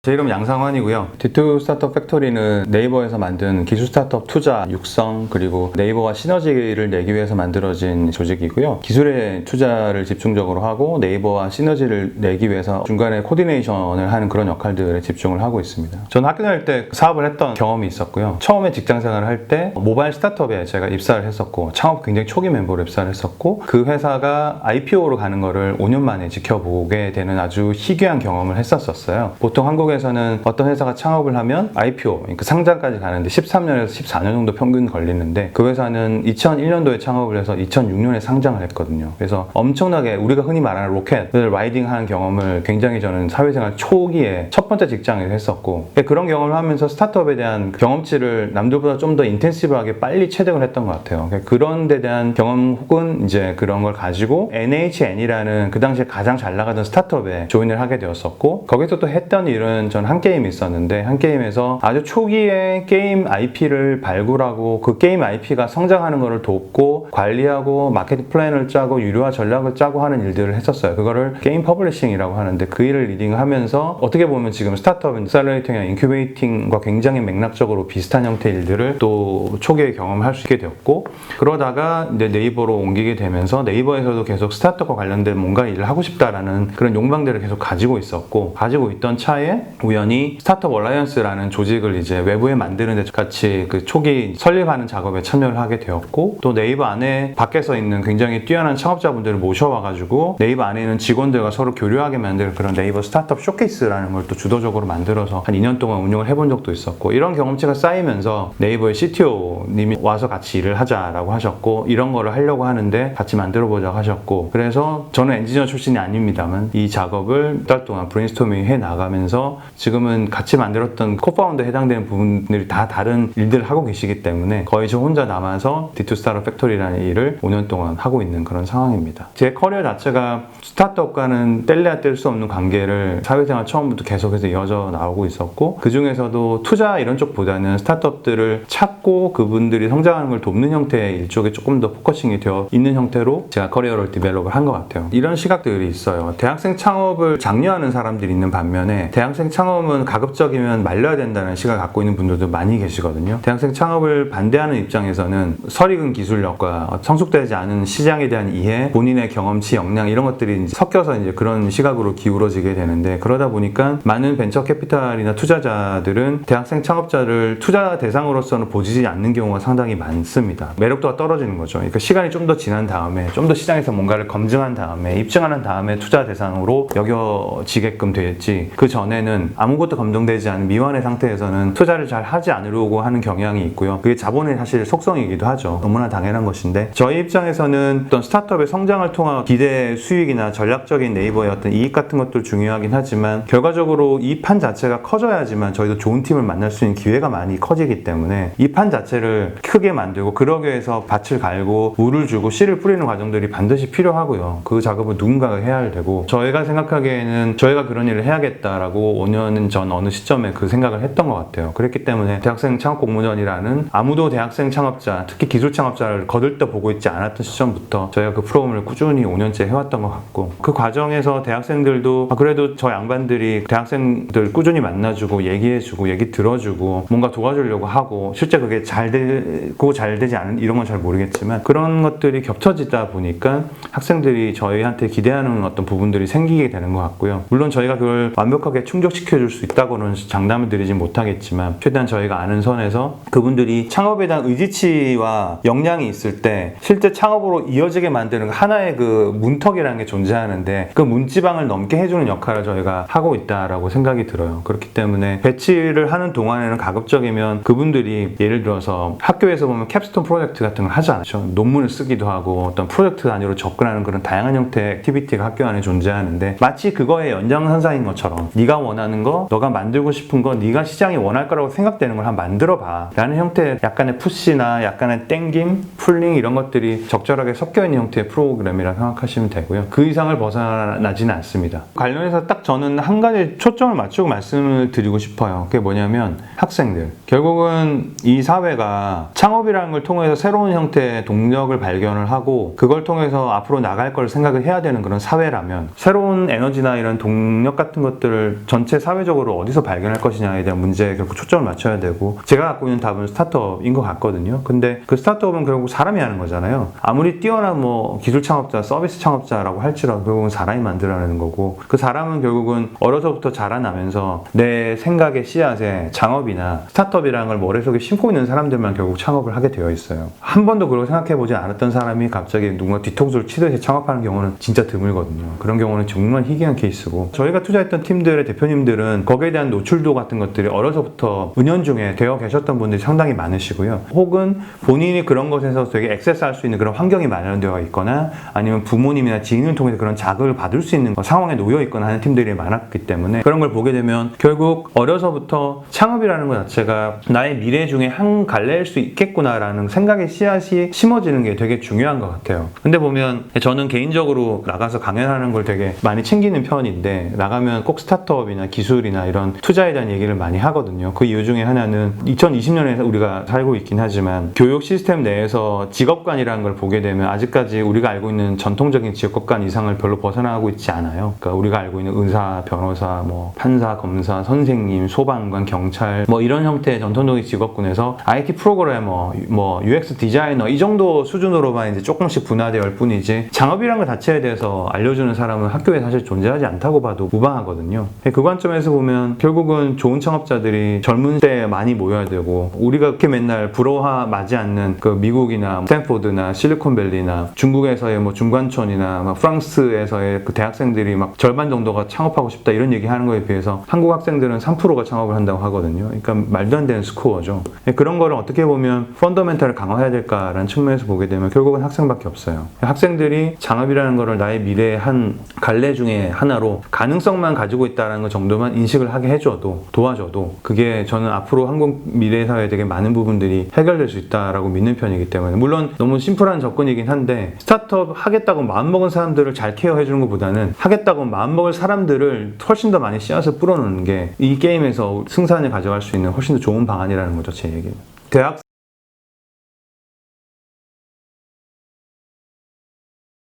제 이름 양상환이고요. D2 스타트업 팩토리는 네이버에서 만든 기술 스타트업 투자, 육성, 그리고 네이버와 시너지를 내기 위해서 만들어진 조직이고요. 기술에 투자를 집중적으로 하고 네이버와 시너지를 내기 위해서 중간에 코디네이션을 하는 그런 역할들에 집중을 하고 있습니다. 저는 학교 다닐 때 사업을 했던 경험이 있었고요. 처음에 직장 생활을 할 때 모바일 스타트업에 제가 입사를 했었고, 창업 굉장히 초기 멤버로 입사를 했었고, 그 회사가 IPO로 가는 거를 5년 만에 지켜보게 되는 아주 희귀한 경험을 했었어요. 보통 한국에서는 어떤 회사가 창업을 하면 IPO, 그러니까 상장까지 가는데 13년에서 14년 정도 평균 걸리는데, 그 회사는 2001년도에 창업을 해서 2006년에 상장을 했거든요. 그래서 엄청나게 우리가 흔히 말하는 로켓을 라이딩하는 경험을 굉장히 저는 사회생활 초기에 첫 번째 직장에서 했었고, 그런 경험을 하면서 스타트업에 대한 경험치를 남들보다 좀 더 인텐시브하게 빨리 체득을 했던 것 같아요. 그런 데 대한 경험 혹은 이제 그런 걸 가지고 NHN이라는 그 당시에 가장 잘 나가던 스타트업에 조인을 하게 되었었고, 거기서 또 했던 일은 전 한 게임이 있었는데, 한 게임에서 아주 초기에 게임 IP를 발굴하고 그 게임 IP가 성장하는 것을 돕고 관리하고 마케팅 플랜을 짜고 유료화 전략을 짜고 하는 일들을 했었어요. 그거를 게임 퍼블리싱이라고 하는데, 그 일을 리딩하면서 어떻게 보면 지금 스타트업 엑셀러레이팅이나 인큐베이팅과 굉장히 맥락적으로 비슷한 형태의 일들을 또 초기에 경험할 수 있게 되었고, 그러다가 이제 네이버로 옮기게 되면서 네이버에서도 계속 스타트업과 관련된 뭔가 일을 하고 싶다라는 그런 욕망들을 계속 가지고 있었고, 가지고 있던 차에 우연히 스타트업 얼라이언스라는 조직을 이제 외부에 만드는 데 같이 그 초기 설립하는 작업에 참여를 하게 되었고, 또 네이버 안에 밖에서 있는 굉장히 뛰어난 창업자분들을 모셔와가지고 네이버 안에 있는 직원들과 서로 교류하게 만들 그런 네이버 스타트업 쇼케이스라는 걸 또 주도적으로 만들어서 한 2년 동안 운영을 해본 적도 있었고, 이런 경험치가 쌓이면서 네이버의 CTO님이 와서 같이 일을 하자라고 하셨고, 이런 거를 하려고 하는데 같이 만들어보자고 하셨고, 그래서 저는 엔지니어 출신이 아닙니다만 이 작업을 몇 달 동안 브레인스토밍 해 나가면서 지금은 같이 만들었던 코파운더에 해당되는 부분들이 다 다른 일들을 하고 계시기 때문에 거의 저 혼자 남아서 D2 스타트업 팩토리라는 일을 5년 동안 하고 있는 그런 상황입니다. 제 커리어 자체가 스타트업과는 뗄래야 뗄 수 없는 관계를 사회생활 처음부터 계속해서 이어져 나오고 있었고, 그 중에서도 투자 이런 쪽보다는 스타트업들을 찾고 그분들이 성장하는 걸 돕는 형태의 일쪽에 조금 더 포커싱이 되어 있는 형태로 제가 커리어를 디벨롭을 한 것 같아요. 이런 시각들이 있어요. 대학생 창업을 장려하는 사람들이 있는 반면에 대학생 창업은 가급적이면 말려야 된다는 시각을 갖고 있는 분들도 많이 계시거든요. 대학생 창업을 반대하는 입장에서는 설익은 기술력과 성숙되지 않은 시장에 대한 이해, 본인의 경험치, 역량 이런 것들이 이제 섞여서 이제 그런 시각으로 기울어지게 되는데, 그러다 보니까 많은 벤처 캐피탈이나 투자자들은 대학생 창업자를 투자 대상으로서는 보지 않는 경우가 상당히 많습니다. 매력도가 떨어지는 거죠. 그러니까 시간이 좀 더 지난 다음에, 좀 더 시장에서 뭔가를 검증한 다음에, 입증하는 다음에 투자 대상으로 여겨지게끔 되었지, 그 전에는 아무것도 검증되지 않은 미완의 상태에서는 투자를 잘 하지 않으려고 하는 경향이 있고요. 그게 자본의 사실 속성이기도 하죠. 너무나 당연한 것인데, 저희 입장에서는 어떤 스타트업의 성장을 통한 기대 수익이나 전략적인 네이버의 어떤 이익 같은 것도 중요하긴 하지만, 결과적으로 이 판 자체가 커져야지만 저희도 좋은 팀을 만날 수 있는 기회가 많이 커지기 때문에 이 판 자체를 크게 만들고, 그러기 위해서 밭을 갈고 물을 주고 씨를 뿌리는 과정들이 반드시 필요하고요. 그 작업은 누군가가 해야 되고, 저희가 생각하기에는 저희가 그런 일을 해야겠다라고 5년 전 어느 시점에 그 생각을 했던 것 같아요. 그랬기 때문에 대학생 창업 공모전이라는 아무도 대학생 창업자, 특히 기술 창업자를 거들떠보고 있지 않았던 시점부터 저희가 그 프로그램을 꾸준히 5년째 해왔던 것 같고, 그 과정에서 대학생들도 그래도 저 양반들이 대학생들 꾸준히 만나주고 얘기해주고 얘기 들어주고 뭔가 도와주려고 하고, 실제 그게 잘 되고 잘 되지 않은 이런 건 잘 모르겠지만 그런 것들이 겹쳐지다 보니까 학생들이 저희한테 기대하는 어떤 부분들이 생기게 되는 것 같고요. 물론 저희가 그걸 완벽하게 충족시켜 줄 수 있다고는 장담을 드리진 못하겠지만, 최대한 저희가 아는 선에서 그분들이 창업에 대한 의지치와 역량이 있을 때 실제 창업으로 이어지게 만드는 하나의 그 문턱이라는 게 존재하는데, 그 문지방을 넘게 해주는 역할을 저희가 하고 있다라고 생각이 들어요. 그렇기 때문에 배치를 하는 동안에는 가급적이면 그분들이 예를 들어서 학교에서 보면 캡스톤 프로젝트 같은 걸 하지 않죠. 논문을 쓰기도 하고 어떤 프로젝트 단위로 접근하는 그런 다양한 형태의 액티비티가 학교 안에 존재하는데, 마치 그거의 연장선상인 것처럼 네가 원하는 거, 너가 만들고 싶은 거, 네가 시장이 원할 거라고 생각되는 걸 한번 만들어 봐 라는 형태의 약간의 푸시나 약간의 땡김, 풀링 이런 것들이 적절하게 섞여 있는 형태의 프로그램이라 생각하시면 되고요. 그 이상을 벗어나지는 않습니다. 관련해서 딱 저는 한 가지 초점을 맞추고 말씀을 드리고 싶어요. 그게 뭐냐면, 학생들, 결국은 이 사회가 창업이라는 걸 통해서 새로운 형태의 동력을 발견을 하고 그걸 통해서 앞으로 나갈 걸 생각을 해야 되는 그런 사회라면, 새로운 에너지나 이런 동력 같은 것들을 전체 전체 사회적으로 어디서 발견할 것이냐에 대한 문제에 결국 초점을 맞춰야 되고, 제가 갖고 있는 답은 스타트업인 것 같거든요. 근데 그 스타트업은 결국 사람이 하는 거잖아요. 아무리 뛰어난 뭐 기술 창업자, 서비스 창업자라고 할지라도 결국은 사람이 만들어내는 거고, 그 사람은 결국은 어려서부터 자라나면서 내 생각의 씨앗에 창업이나 스타트업이라는 걸 머릿속에 심고 있는 사람들만 결국 창업을 하게 되어 있어요. 한 번도 그렇게 생각해보지 않았던 사람이 갑자기 누군가 뒤통수를 치듯이 창업하는 경우는 진짜 드물거든요. 그런 경우는 정말 희귀한 케이스고, 저희가 투자했던 팀들의 대표님들은 거기에 대한 노출도 같은 것들이 어려서부터 은연중에 되어 계셨던 분들이 상당히 많으시고요. 혹은 본인이 그런 것에서 되게 액세스할 수 있는 그런 환경이 마련되어 있거나, 아니면 부모님이나 지인을 통해서 그런 자극을 받을 수 있는 상황에 놓여 있거나 하는 팀들이 많았기 때문에, 그런 걸 보게 되면 결국 어려서부터 창업이라는 것 자체가 나의 미래 중에 한 갈래일 수 있겠구나라는 생각의 씨앗이 심어지는 게 되게 중요한 것 같아요. 근데 보면 저는 개인적으로 나가서 강연하는 걸 되게 많이 챙기는 편인데, 나가면 꼭 스타트업이나 기술이나 이런 투자에 대한 얘기를 많이 하거든요. 그 이유 중에 하나는 2020년에 우리가 살고 있긴 하지만 교육 시스템 내에서 직업관이라는 걸 보게 되면 아직까지 우리가 알고 있는 전통적인 직업관 이상을 별로 벗어나고 있지 않아요. 그러니까 우리가 알고 있는 의사, 변호사, 뭐 판사, 검사, 선생님, 소방관, 경찰, 뭐 이런 형태의 전통적인 직업군에서 IT 프로그래머, 뭐 UX 디자이너 이 정도 수준으로만 이제 조금씩 분화되어 올 뿐이지, 창업이라는 것 자체에 대해서 알려주는 사람은 학교에 사실 존재하지 않다고 봐도 무방하거든요. 그 관점에서 보면 결국은 좋은 창업자들이 젊은 때 많이 모여야 되고, 우리가 그렇게 맨날 부러워하지 않는 그 미국이나 스탠포드나 실리콘밸리나 중국에서의 뭐 중관촌이나 막 프랑스에서의 그 대학생들이 막 절반 정도가 창업하고 싶다 이런 얘기 하는 거에 비해서 한국 학생들은 3%가 창업을 한다고 하거든요. 그러니까 말도 안 되는 스코어죠. 그런 거를 어떻게 보면 펀더멘탈을 강화해야 될까라는 측면에서 보게 되면 결국은 학생밖에 없어요. 학생들이 창업이라는 거를 나의 미래의 한 갈래 중에 하나로 가능성만 가지고 있다는 것 정도만 인식을 하게 해줘도, 도와줘도, 그게 저는 앞으로 한국 미래 사회에 되게 많은 부분들이 해결될 수 있다라고 믿는 편이기 때문에, 물론 너무 심플한 접근이긴 한데, 스타트업 하겠다고 마음먹은 사람들을 잘 케어해주는 것보다는 하겠다고 마음먹을 사람들을 훨씬 더 많이 씨앗을 뿌려놓는 게 이 게임에서 승산을 가져갈 수 있는 훨씬 더 좋은 방안이라는 거죠, 제 얘기는. 대학